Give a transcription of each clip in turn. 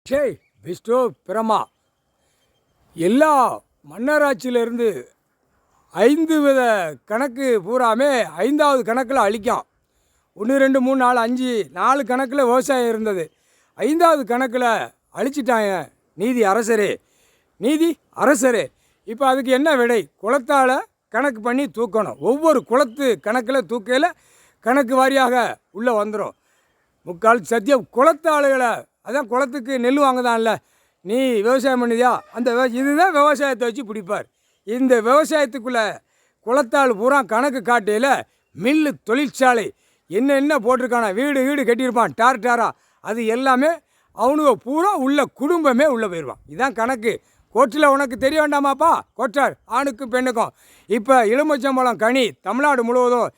ஜெய் விஷ்ணு பிரமா எல்லா மன்னராட்சியிலிருந்து 5 வித கணக்கு பூராமே 5வது கணக்கில் அழிக்கும். 1 2 3 4 5 4 கணக்கில் விவசாயம் இருந்தது. 5வது கணக்கில் அழிச்சிட்டாங்க. நீதி அரசரே இப்போ அதுக்கு என்ன விடை? குளத்தால் கணக்கு பண்ணி தூக்கணும். ஒவ்வொரு குளத்து கணக்கில் தூக்கையில் கணக்கு வாரியாக உள்ளே வந்துடும். முக்கால் சத்தியம் குளத்தாளுகளை அதான் குளத்துக்கு நெல் வாங்குதான்ல, நீ விவசாயம் பண்ணிதியா, அந்த இதுதான் விவசாயத்தை வச்சு பிடிப்பார். இந்த விவசாயத்துக்குள்ளே குளத்தாள் பூரா கணக்கு காட்டையில் மில்லு தொழிற்சாலை என்ன போட்டிருக்கானா, வீடு கட்டியிருப்பான் டாரா, அது எல்லாமே அவனுக்கு பூரா உள்ள குடும்பமே உள்ளே போயிடுவான். இதுதான் கணக்கு. கோர்ட்டில் உனக்கு தெரிய வேண்டாமாப்பா, கோட்டார் ஆணுக்கும் பெண்ணுக்கும். இப்போ எலுமிச்சம்பழம் கனி தமிழ்நாடு முழுவதும்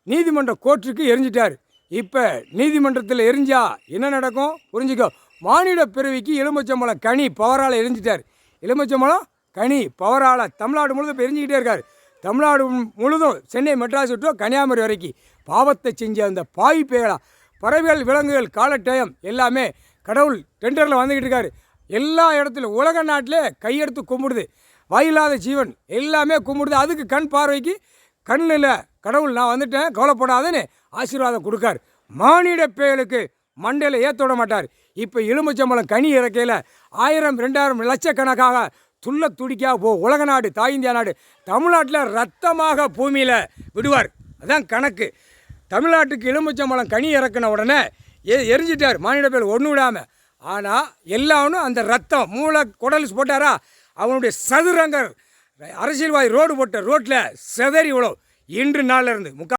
நீதிமன்ற கோர்ட்டுக்கு எரிஞ்சிட்டார். இப்போ நீதிமன்றத்தில் எரிஞ்சா என்ன நடக்கும் புரிஞ்சுக்கோ. மானிட பிறவிக்கு எலுமிச்சம்பழம் கனி பவரால் எரிஞ்சிட்டார். எலுமிச்சம்பழம் கனி பவரால் தமிழ்நாடு முழுதும் இப்போ எரிஞ்சிக்கிட்டே இருக்கார். தமிழ்நாடு முழுதும் சென்னை மெட்ராஸ் விட்டோ கன்னியாகுமரி வரைக்கும் பாவத்தை செஞ்ச அந்த பாய் பேகளா பறவைகள் விலங்குகள் காலட்டயம் எல்லாமே கடவுள் டெண்டரில் வந்துக்கிட்டு இருக்காரு. எல்லா இடத்துலையும் உலக நாட்டிலே கையெடுத்து கும்பிடுது. வாயில்லாத ஜீவன் எல்லாமே கும்பிடுது. அதுக்கு கண் பார்வைக்கு கண்ணில் கடவுள் நான் வந்துட்டேன் கவலைப்படாதேன்னு ஆசீர்வாதம் கொடுக்கார். மானிட பேர்களுக்கு மண்டையில் ஏற்ற விட மாட்டார். இப்போ எலுமிச்சம்பழம் கனி இறக்கையில் 1000 2000 லட்சக்கணக்காக துள்ள துடிக்காக உலக நாடு தாய் இந்தியா நாடு தமிழ்நாட்டில் ரத்தமாக பூமியில் விடுவார். அதான் கணக்கு. தமிழ்நாட்டுக்கு எலுமிச்சம்பழம் கனி இறக்கின உடனே எரிஞ்சிட்டார் மானிட பேர் ஒன்று விடாமல். ஆனால் எல்லாரும் அந்த ரத்தம் மூளை குடல் போட்டாரா, அவனுடைய சதுரங்கர் அரசியல்வாதி ரோடு போட்ட ரோட்டில் செதறி விழும். இன்று நாளில் இருந்து